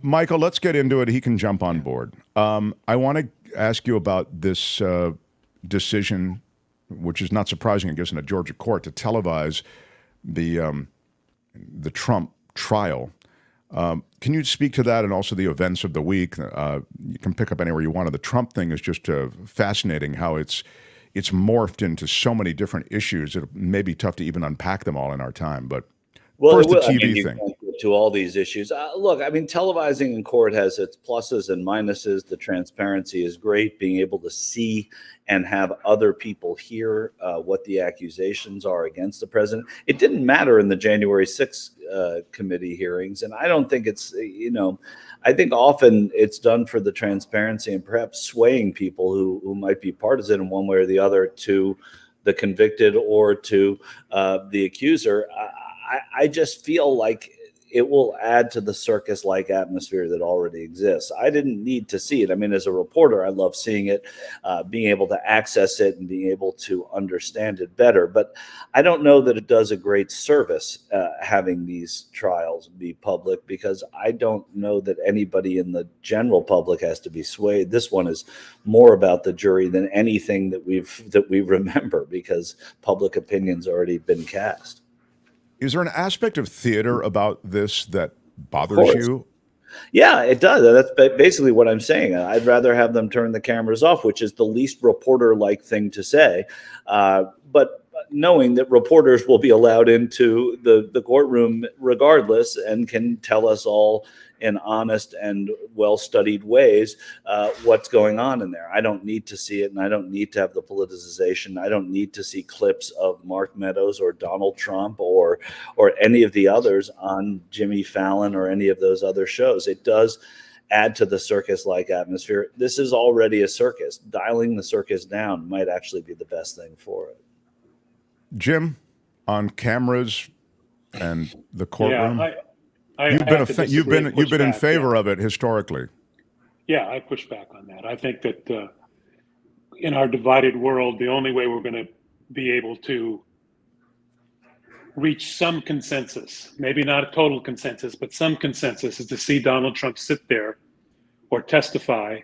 Michael, let's get into it. He can jump on board. I want to ask you about this decision, which is not surprising, I guess, in a Georgia court to televise the the Trump trial. Can you speak to that and also the events of the week? You can pick up anywhere you want. The Trump thing is just fascinating how it's morphed into so many different issues. It may be tough to even unpack them all in our time, but Well, first the I mean, TV you thing. can't get to all these issues. Look, I mean, televising in court has its pluses and minuses. The transparency is great. Being able to see and have other people hear what the accusations are against the president. It didn't matter in the January 6th committee hearings. And I don't think it's, I think often it's done for the transparency and perhaps swaying people who might be partisan in one way or the other to the convicted or to the accuser. I just feel like it will add to the circus-like atmosphere that already exists. I didn't need to see it. I mean, as a reporter, I love seeing it, being able to access it and being able to understand it better. But I don't know that it does a great service having these trials be public, because I don't know that anybody in the general public has to be swayed. This one is more about the jury than anything that we remember, because public opinion's already been cast. Is there an aspect of theater about this that bothers you? Yeah, it does. That's basically what I'm saying. I'd rather have them turn the cameras off, which is the least reporter-like thing to say. But knowing that reporters will be allowed into the courtroom regardless and can tell us all in honest and well-studied ways what's going on in there. I don't need to see it, and I don't need to have the politicization. I don't need to see clips of Mark Meadows or Donald Trump or any of the others on Jimmy Fallon or any of those other shows. It does add to the circus-like atmosphere. This is already a circus. Dialing the circus down might actually be the best thing for it. Jim, on cameras and the courtroom. Yeah, You've been in favor of it historically. Yeah, I push back on that. I think that in our divided world, the only way we're going to be able to reach some consensus, maybe not a total consensus, but some consensus, is to see Donald Trump sit there or testify,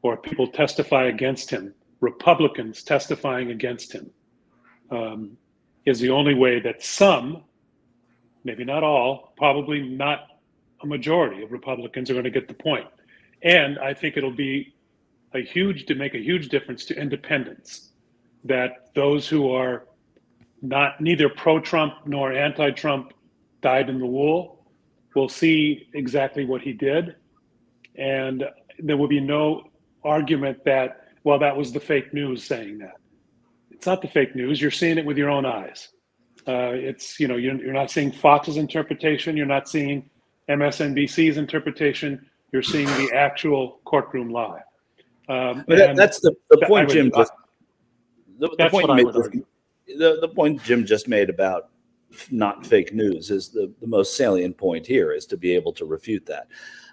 or people testify against him, Republicans testifying against him, is the only way that some, maybe not all, probably not a majority of Republicans are going to get the point. And I think it'll be make a huge difference to independents, that those who are neither pro-Trump nor anti-Trump, dyed in the wool, will see exactly what he did. And there will be no argument that, well, that was the fake news saying that. It's not the fake news. You're seeing it with your own eyes. You're not seeing Fox's interpretation. You're not seeing MSNBC's interpretation. You're seeing the actual courtroom live. That's the point, Jim. The point Jim just made about not fake news is the most salient point here, is to be able to refute that.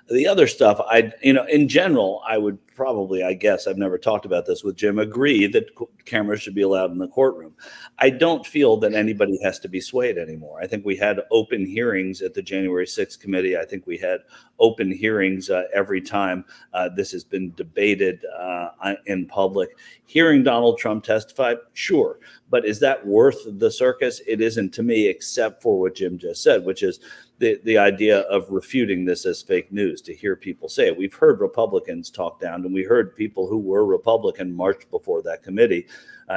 The other stuff, in general, I would probably, I guess, I've never talked about this with Jim, agree that cameras should be allowed in the courtroom. I don't feel that anybody has to be swayed anymore. I think we had open hearings at the January 6th committee. I think we had open hearings every time this has been debated in public. Hearing Donald Trump testify, sure. But is that worth the circus? It isn't to me, except for what Jim just said, which is the idea of refuting this as fake news, to hear people say it. We've heard Republicans talk down, and we heard people who were Republican march before that committee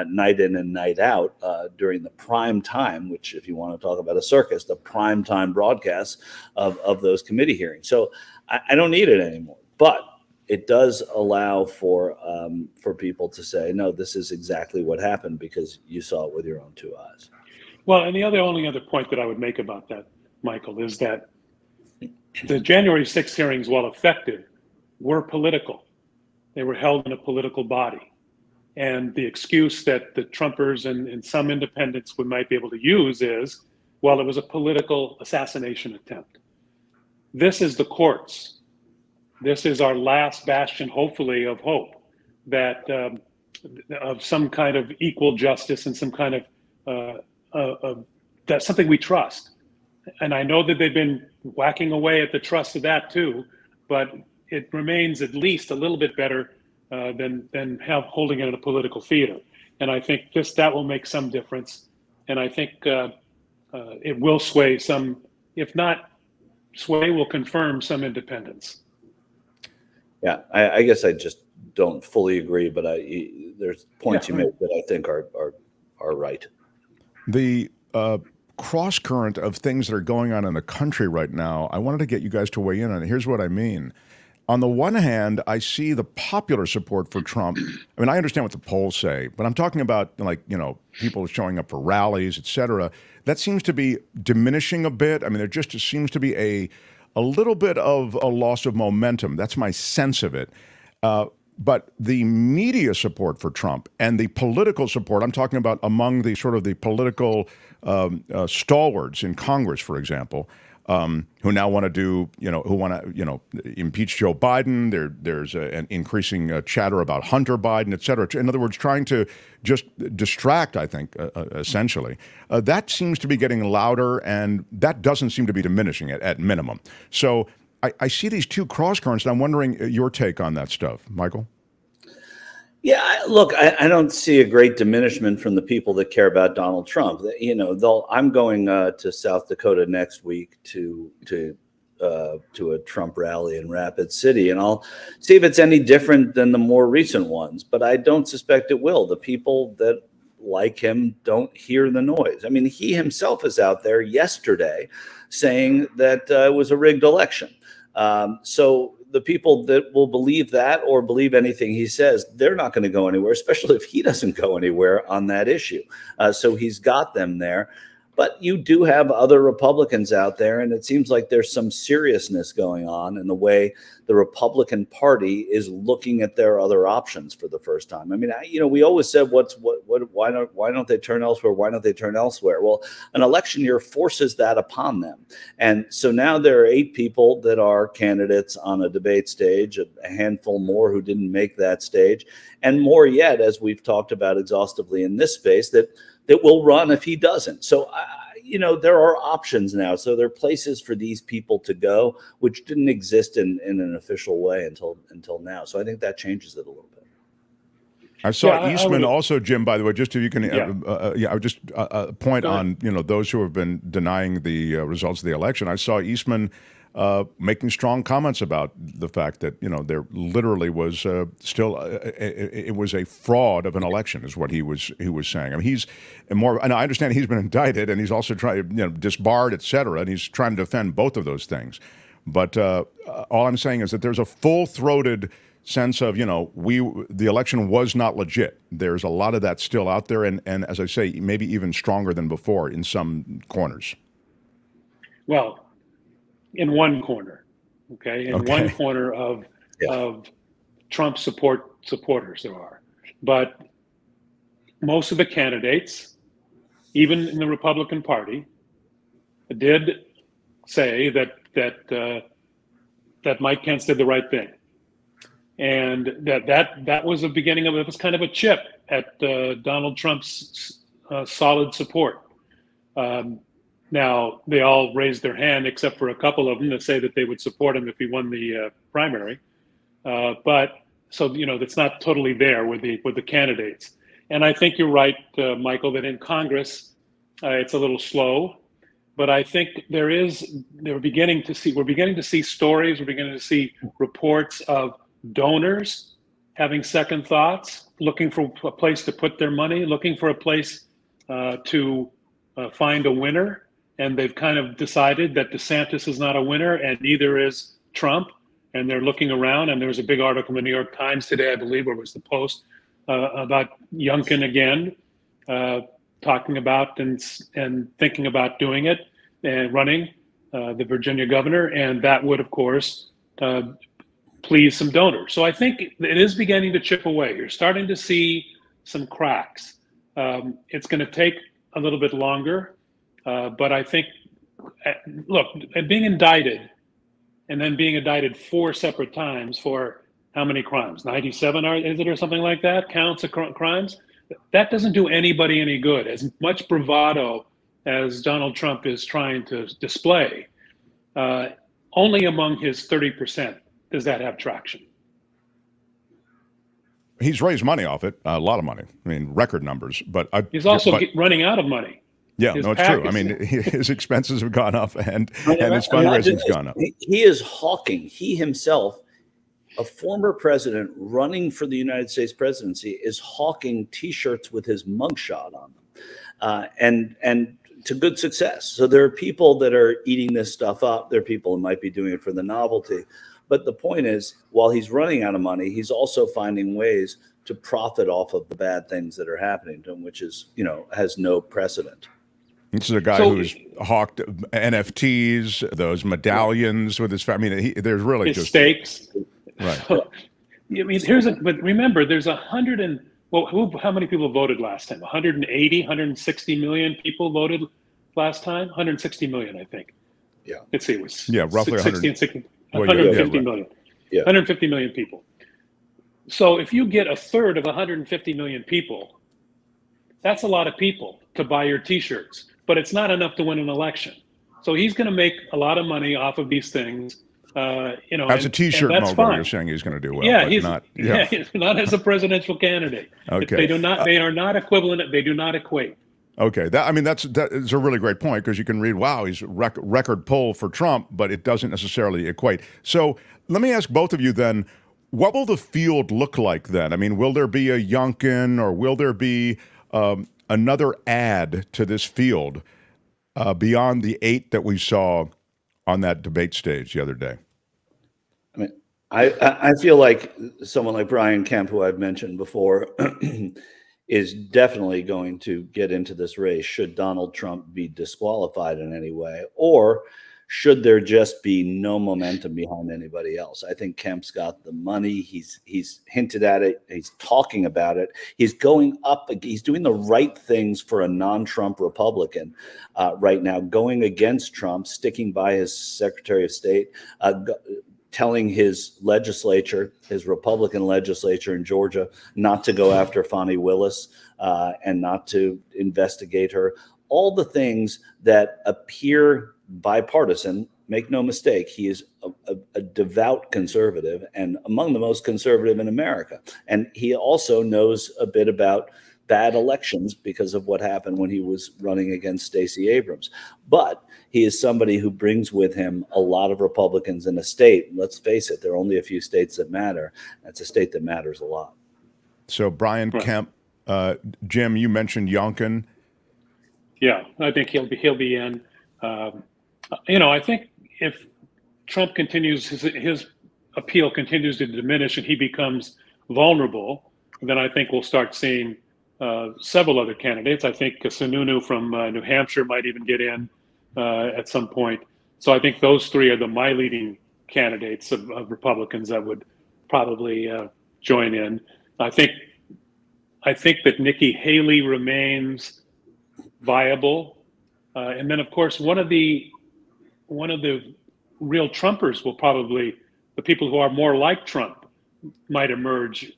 night in and night out during the prime time, which, if you want to talk about a circus, the prime time broadcasts of those committee hearings. So I don't need it anymore. But it does allow for people to say, no, this is exactly what happened because you saw it with your own two eyes. Well, and the only other point that I would make about that, Michael, is that the January 6th hearings, while effective, were political. They were held in a political body. And the excuse that the Trumpers and some independents might be able to use is, well, it was a political assassination attempt. This is the courts. This is our last bastion, hopefully, of hope, that of some kind of equal justice and some kind of that's something we trust. And I know that they've been whacking away at the trust of that too. but it remains at least a little bit better than holding it in a political theater. And I think that will make some difference. And I think it will sway some, if not sway, will confirm some independence. Yeah, I guess I just don't fully agree, but there's points you make that I think are right. The cross current of things that are going on in the country right now, I wanted to get you guys to weigh in on it. Here's what I mean. On the one hand, I see the popular support for Trump. I mean, I understand what the polls say, but I'm talking about, like, people showing up for rallies, et cetera. That seems to be diminishing a bit. I mean, there just seems to be a little bit of a loss of momentum. That's my sense of it. But the media support for Trump and the political support, I'm talking about among the sort of the political stalwarts in Congress, for example, who now want to do, who want to, impeach Joe Biden. There's an increasing chatter about Hunter Biden, et cetera. In other words, trying to just distract, I think, essentially. That seems to be getting louder, and that doesn't seem to be diminishing at minimum. So I see these two cross currents, and I'm wondering your take on that stuff, Michael. Yeah, look, I don't see a great diminishment from the people that care about Donald Trump. I'm going to South Dakota next week to a Trump rally in Rapid City, and I'll see if it's any different than the more recent ones. But I don't suspect it will. The people that like him don't hear the noise. I mean, he himself is out there yesterday saying that it was a rigged election. So the people that will believe that or believe anything he says, they're not going to go anywhere, especially if he doesn't go anywhere on that issue. So he's got them there. But you do have other Republicans out there, and it seems like there's some seriousness going on in the way the Republican Party is looking at their other options for the first time. I mean, we always said, why don't they turn elsewhere? Why don't they turn elsewhere? Well, an election year forces that upon them. And so now there are 8 people that are candidates on a debate stage, a handful more who didn't make that stage, and more yet, as we've talked about exhaustively in this space, that will run if he doesn't. So, there are options now. So there are places for these people to go, which didn't exist in an official way until now. So I think that changes it a little bit. I saw Eastman also, Jim, by the way, just if you can, I would just point on, those who have been denying the results of the election. I saw Eastman making strong comments about the fact that, there literally was still it was a fraud of an election, is what he was saying. I mean, he's more, and I understand he's been indicted and he's also trying, disbarred, et cetera, and he's trying to defend both of those things. But all I'm saying is that there's a full-throated sense of, the election was not legit. There's a lot of that still out there, and as I say, maybe even stronger than before in some corners. Well, in one corner, one corner of Trump supporters there are, but most of the candidates, even in the Republican Party, did say that Mike Pence did the right thing, and that was the beginning of it. It was kind of a chip at Donald Trump's solid support. Now, they all raised their hand, except for a couple of them that say that they would support him if he won the primary. But so, that's not totally there with the candidates. And I think you're right, Michael, that in Congress, it's a little slow. But I think we're beginning to see stories, we're beginning to see reports of donors having second thoughts, looking for a place to put their money, looking for a place to find a winner. And they've kind of decided that DeSantis is not a winner, and neither is Trump. And they're looking around, and there was a big article in the New York Times today, I believe, or it was the Post, about Youngkin again, talking about and thinking about doing it and running, the Virginia governor. And that would, of course, please some donors. So I think it is beginning to chip away. You're starting to see some cracks. It's going to take a little bit longer. But I think, look, being indicted and then being indicted 4 separate times for how many crimes? 97, is it, or something like that? Counts of crimes? That doesn't do anybody any good. As much bravado as Donald Trump is trying to display, only among his 30% does that have traction? He's raised money off it, a lot of money. I mean, record numbers. But he's also running out of money. Yeah, no, it's true. I mean, his expenses have gone up, and his fundraising's gone up. He is hawking. He himself, a former president running for the United States presidency, is hawking T-shirts with his mugshot on them, and to good success. So there are people that are eating this stuff up. There are people who might be doing it for the novelty. But the point is, while he's running out of money, he's also finding ways to profit off of the bad things that are happening to him, which is, has no precedent. This is a guy who's hawked NFTs, those medallions with his family. I mean, there's really his stakes. Right. So, I mean, but remember, there's how many people voted last time? 180, 160 million people voted last time? 160 million, I think. Yeah. Let's see, it was roughly 60 and 60. 150 million. Yeah. 150 million people. So if you get a third of 150 million people, that's a lot of people to buy your T-shirts, but it's not enough to win an election. So he's going to make a lot of money off of these things. As a T-shirt mogul, you're saying he's going to do well. Yeah, but he's not as a presidential candidate. Okay. They are not equivalent. They do not equate. Okay, that is a really great point, because you can read, wow, he's record poll for Trump, but it doesn't necessarily equate. So let me ask both of you then, what will the field look like then? I mean, will there be a Youngkin, or will there be another add to this field beyond the 8 that we saw on that debate stage the other day? I mean, I feel like someone like Brian Kemp, who I've mentioned before, is definitely going to get into this race should Donald Trump be disqualified in any way, or should there just be no momentum behind anybody else. I think Kemp's got the money. He's hinted at it. He's talking about it. He's going up. He's doing the right things for a non-Trump Republican right now, going against Trump, sticking by his Secretary of State, telling his legislature, his Republican legislature in Georgia, not to go after Fani Willis and not to investigate her. All the things that appear bipartisan. Make no mistake, he is a devout conservative, and among the most conservative in America. And he also knows a bit about bad elections because of what happened when he was running against Stacey Abrams. But he is somebody who brings with him a lot of Republicans in a state. Let's face it, there are only a few states that matter. That's a state that matters a lot. So Brian Kemp, Jim, you mentioned Youngkin. Yeah, I think he'll be in. I think if Trump continues, his appeal continues to diminish and he becomes vulnerable, then I think we'll start seeing several other candidates. I think Sununu from New Hampshire might even get in at some point. So I think those three are my leading candidates of Republicans that would probably join in. I think that Nikki Haley remains viable. And then, of course, one of the real Trumpers will probably, the people who are more like Trump, might emerge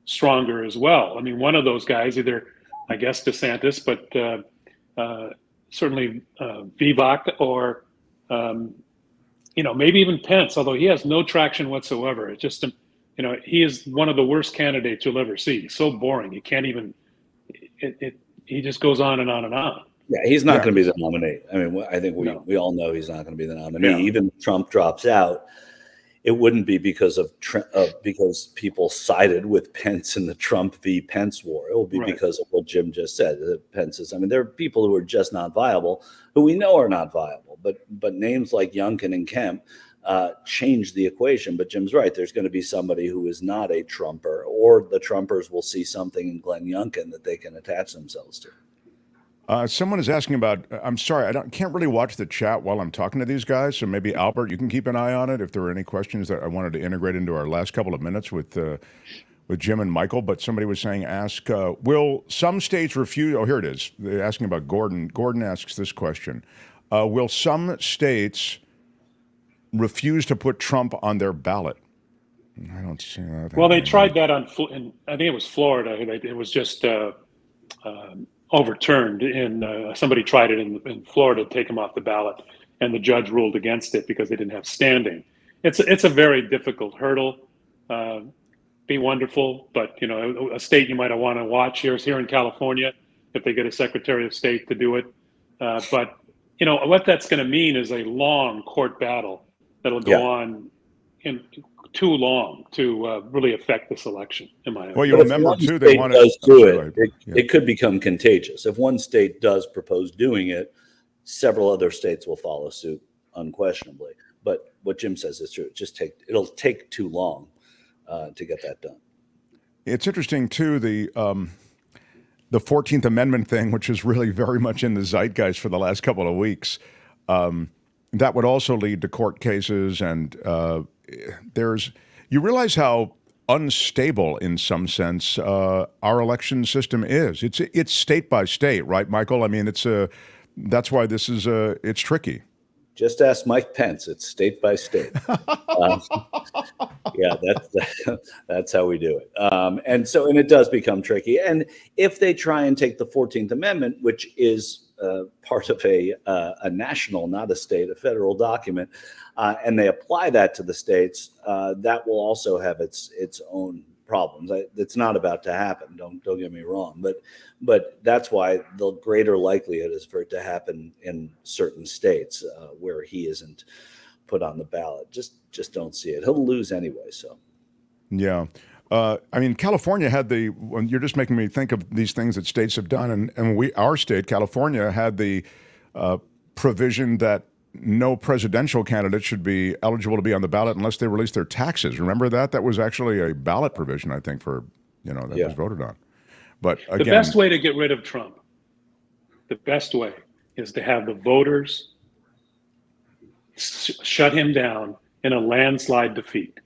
stronger as well. I mean, one of those guys, either, I guess, DeSantis, but certainly Vivek, or, maybe even Pence, although he has no traction whatsoever. It's just, he is one of the worst candidates you'll ever see. He's so boring. You can't even, he just goes on and on and on. Yeah, he's not going to be the nominee. I mean, I think we all know he's not going to be the nominee. Yeah. Even if Trump drops out, it wouldn't be because because people sided with Pence in the Trump v. Pence war. It will be because of what Jim just said. There are people who are just not viable, who we know are not viable. But names like Youngkin and Kemp change the equation. But Jim's right. There's going to be somebody who is not a Trumper, or the Trumpers will see something in Glenn Youngkin that they can attach themselves to. Someone is asking about, I'm sorry, I can't really watch the chat while I'm talking to these guys, so maybe Albert, you can keep an eye on it if there are any questions that I wanted to integrate into our last couple of minutes with Jim and Michael. But somebody was saying, will some states refuse, here it is, they're asking about Gordon. Gordon asks this question, will some states refuse to put Trump on their ballot? I don't see that. Well, they tried that I think it was Florida. It was just overturned somebody tried it in Florida to take him off the ballot, and the judge ruled against it because they didn't have standing. it's a very difficult hurdle. Be wonderful, but a state you might want to watch here is here in California if they get a Secretary of State to do it. But what that's going to mean is a long court battle that'll go on in too long to really affect this election, in my opinion. Well, you remember too, they want to do it. It could become contagious. If one state does propose doing it, several other states will follow suit, unquestionably. But what Jim says is true. It'll take too long to get that done. It's interesting too, the 14th Amendment thing, which is really very much in the zeitgeist for the last couple of weeks. That would also lead to court cases, and you realize how unstable, in some sense, our election system is. It's state by state, right, Michael? I mean, that's why this is it's tricky. Just ask Mike Pence. It's state by state. Yeah, that's how we do it. And it does become tricky. And if they try and take the 14th Amendment, which is part of a national, not a state, a federal document, and they apply that to the states, that will also have its own problems. It's not about to happen. Don't get me wrong, but that's why the greater likelihood is for it to happen in certain states where he isn't put on the ballot. Just don't see it. He'll lose anyway. So, yeah. I mean, California had you're just making me think of these things that states have done. And our state, California, had the provision that no presidential candidate should be eligible to be on the ballot unless they release their taxes. Remember that? That was actually a ballot provision, I think, was voted on. But again, the best way to get rid of Trump, the best way is to have the voters shut him down in a landslide defeat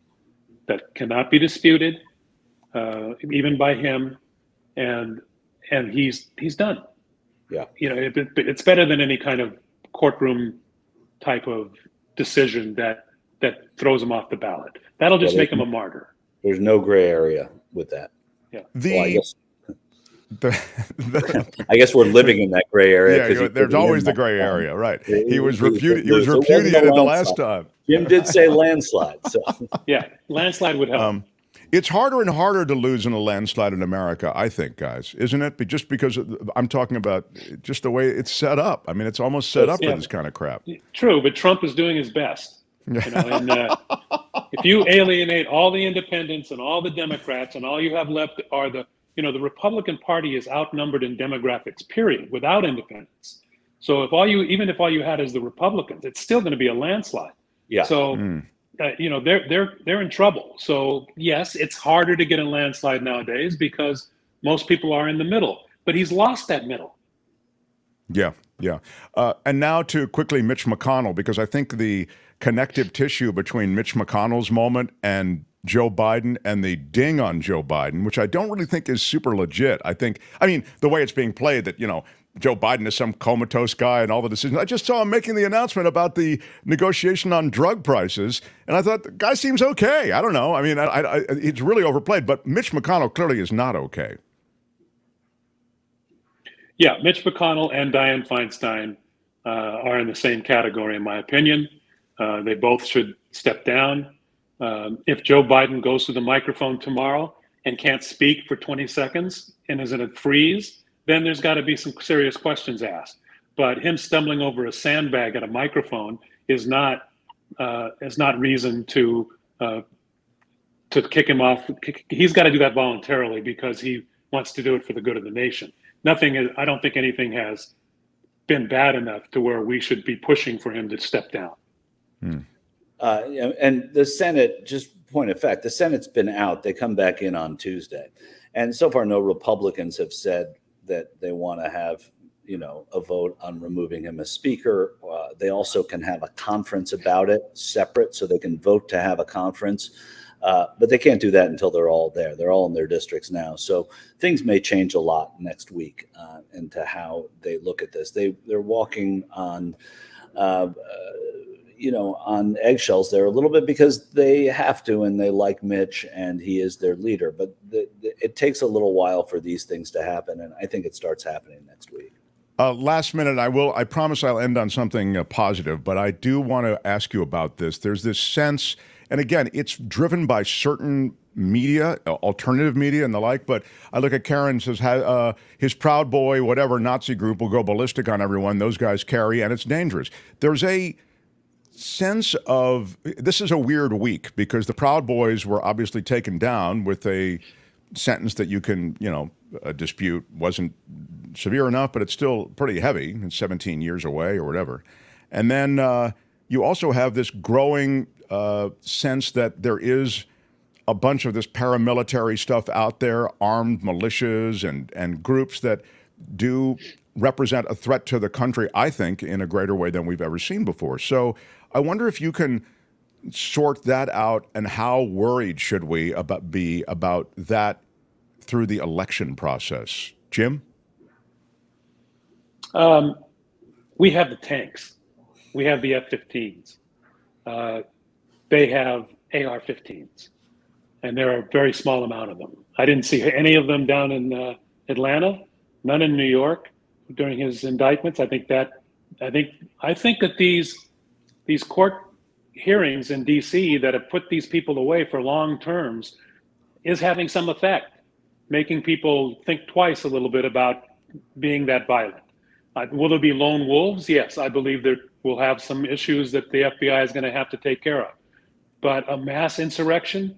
that cannot be disputed, even by him, and he's done. Yeah, it's better than any kind of courtroom type of decision that throws him off the ballot. That'll just make him a martyr. There's no gray area with that. Yeah. I guess we're living in that gray area. Yeah, there's always the gray area, right? He was repudiated the last time. Jim did say landslide. So yeah, landslide would help. It's harder and harder to lose in a landslide in America, I think, guys, isn't it? But just because I'm talking about just the way it's set up. I mean, it's almost set up for this kind of crap. True, but Trump is doing his best. And if you alienate all the independents and all the Democrats, and all you have left are the Republican Party is outnumbered in demographics, period, without independents. So even if all you had is the Republicans, it's still going to be a landslide. Yeah. So. They're in trouble. So yes, it's harder to get a landslide nowadays because most people are in the middle. But he's lost that middle. Yeah. And now to quickly Mitch McConnell, because I think the connective tissue between Mitch McConnell's moment and Joe Biden and the ding on Joe Biden, which I don't really think is super legit. I mean, the way it's being played that, Joe Biden is some comatose guy and all the decisions. I just saw him making the announcement about the negotiation on drug prices, and I thought the guy seems okay. I don't know. I mean, it's really overplayed, but Mitch McConnell clearly is not okay. Yeah, Mitch McConnell and Dianne Feinstein are in the same category, in my opinion. They both should step down. If Joe Biden goes to the microphone tomorrow and can't speak for 20 seconds and is in a freeze, then there's got to be some serious questions asked. But him stumbling over a sandbag at a microphone is not reason to kick him off. He's got to do that voluntarily because he wants to do it for the good of the nation. I don't think anything has been bad enough to where we should be pushing for him to step down. And the Senate, just point of fact, the Senate's been out. They come back in on Tuesday. And so far, no Republicans have said that they want to have, a vote on removing him as speaker. They also can have a conference about it separate, so they can vote to have a conference. But they can't do that until they're all there. They're all in their districts now. So things may change a lot next week into how they look at this. They're walking on, on eggshells there a little bit because they have to, and they like Mitch, and he is their leader. But it takes a little while for these things to happen, and I think it starts happening next week. Last minute, I promise I'll end on something positive, but I do want to ask you about this. There's this sense, and again, it's driven by certain media, alternative media and the like, but I look at Karen says his Proud Boy, whatever Nazi group will go ballistic on everyone. Those guys carry, and it's dangerous. There's a sense of, this is a weird week because the Proud Boys were obviously taken down with a sentence that you can, dispute wasn't severe enough, but it's still pretty heavy. It's 17 years away or whatever. And then you also have this growing sense that there is a bunch of this paramilitary stuff out there, armed militias and groups that do represent a threat to the country, I think, in a greater way than we've ever seen before. So I wonder if you can sort that out, and how worried should we be about that through the election process? Jim? We have the tanks. We have the F-15s. They have AR-15s. And there are a very small amount of them. I didn't see any of them down in Atlanta, none in New York during his indictments. I think that these court hearings in D.C. that have put these people away for long terms is having some effect, making people think twice a little bit about being that violent. Will there be lone wolves? Yes, I believe there will have some issues that the FBI is going to have to take care of. But a mass insurrection,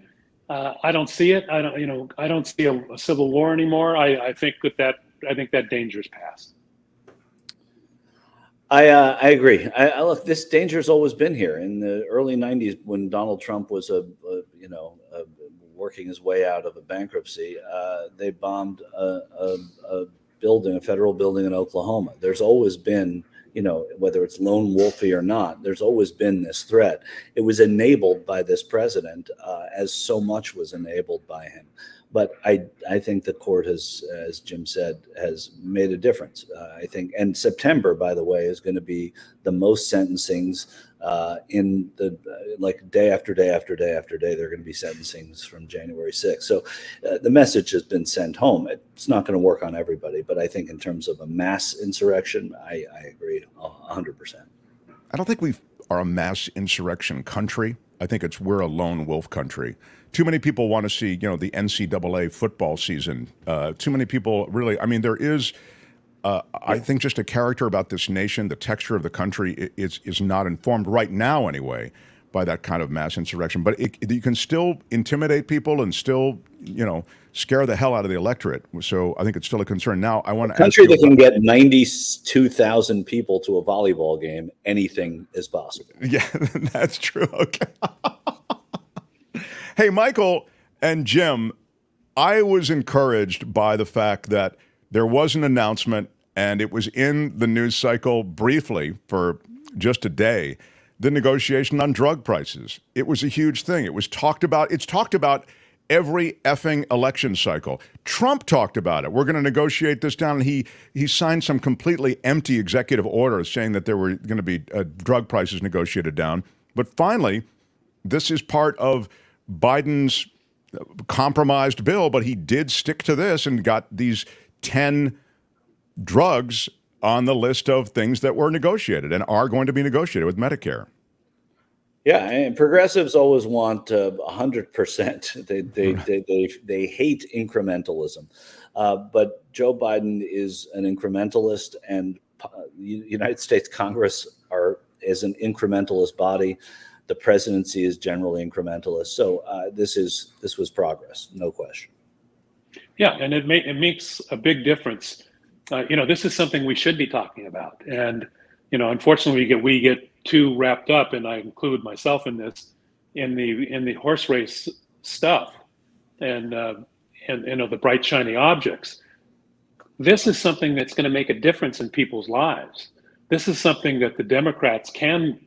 I don't see it. I don't see a civil war anymore. I think that danger is past. I agree. Look, this danger's always been here. In the early '90s, when Donald Trump was working his way out of a bankruptcy, they bombed a federal building in Oklahoma. There's always been, whether it's lone wolfy or not, there's always been this threat. It was enabled by this president, as so much was enabled by him. But I think the court has, as Jim said, has made a difference. I think, and September, by the way, is going to be the most sentencings in the day after day after day after day. There are going to be sentencings from January 6th. So the message has been sent home. It's not going to work on everybody, but I think in terms of a mass insurrection, I agree 100%. I don't think we are a mass insurrection country. I think we're a lone wolf country. Too many people want to see, the NCAA football season. Too many people really, there is, I think, just a character about this nation, the texture of the country is not informed right now anyway by that kind of mass insurrection. But you can still intimidate people and still, scare the hell out of the electorate. So I think it's still a concern. Now, I want to ask you, country that can get 92,000 people to a volleyball game, anything is possible. Yeah, that's true. Okay. Hey, Michael and Jim, I was encouraged by the fact that there was an announcement, and it was in the news cycle briefly for just a day, the negotiation on drug prices. It was a huge thing. It was talked about. It's talked about every effing election cycle. Trump talked about it. We're going to negotiate this down. And he signed some completely empty executive orders saying that there were going to be drug prices negotiated down. But finally, this is part of Biden's compromised bill, but he did stick to this and got these 10 drugs on the list of things that were negotiated and are going to be negotiated with Medicare. Yeah, and progressives always want 100%. They hate incrementalism, but Joe Biden is an incrementalist, and the United States Congress is an incrementalist body. The presidency is generally incrementalist. So this was progress, no question. Yeah, and it makes a big difference. This is something we should be talking about, and unfortunately, we get too wrapped up, and I include myself in this, in the horse race stuff, and the bright shiny objects. This is something that's going to make a difference in people's lives. This is something that the Democrats can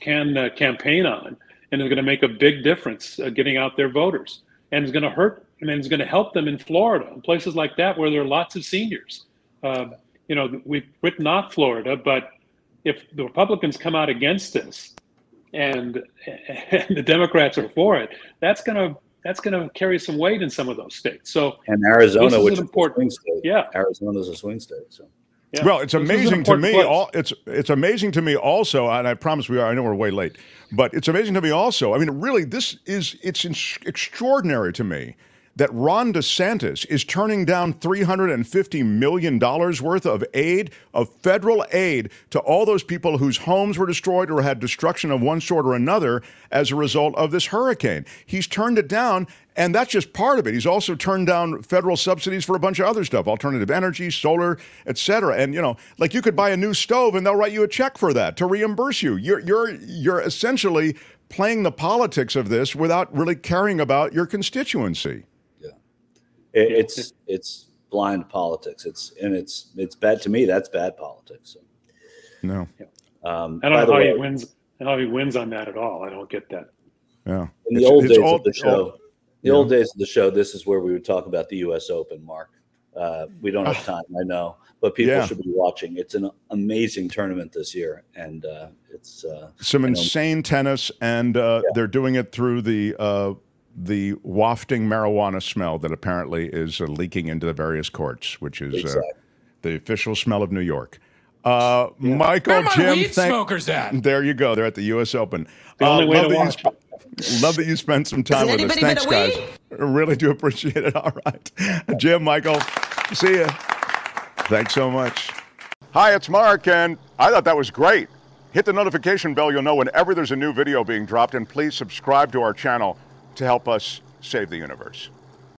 campaign on, and is going to make a big difference getting out their voters, and it's going to hurt, and it's going to help them in Florida and places like that where there are lots of seniors. We've written off Florida, but if the Republicans come out against this and the Democrats are for it, that's going to carry some weight in some of those states. So and Arizona, which is important. a swing state. Yeah, Arizona's a swing state. So Yeah. Well, it's amazing to me. Place. It's amazing to me also, and I promise I know we're way late, but it's amazing to me also. I mean, really, it's extraordinary to me that Ron DeSantis is turning down $350 million worth of aid, of federal aid, to all those people whose homes were destroyed or had destruction of one sort or another as a result of this hurricane. He's turned it down, and that's just part of it. He's also turned down federal subsidies for a bunch of other stuff, alternative energy, solar, et cetera. And, like you could buy a new stove and they'll write you a check for that to reimburse you. You're essentially playing the politics of this without really caring about your constituency. It's blind politics. It's bad to me. That's bad politics. So. No. I don't know how he wins. I don't know how he wins on that at all. I don't get that. Yeah. In the old days of the show, this is where we would talk about the U.S. Open, Mark. We don't have time, I know, but people should be watching. It's an amazing tournament this year, and it's some insane tennis, and they're doing it through the wafting marijuana smell that apparently is leaking into the various courts, which is the official smell of New York. Michael, Jim, weed smokers at? There you go. They're at the U.S. Open. The only way to watch. Love that you spent some time with us. Thanks, guys. Really do appreciate it. All right. Jim, Michael, see ya. Thanks so much. Hi, it's Mark, and I thought that was great. Hit the notification bell. You'll know whenever there's a new video being dropped, and please subscribe to our channel to help us save the universe.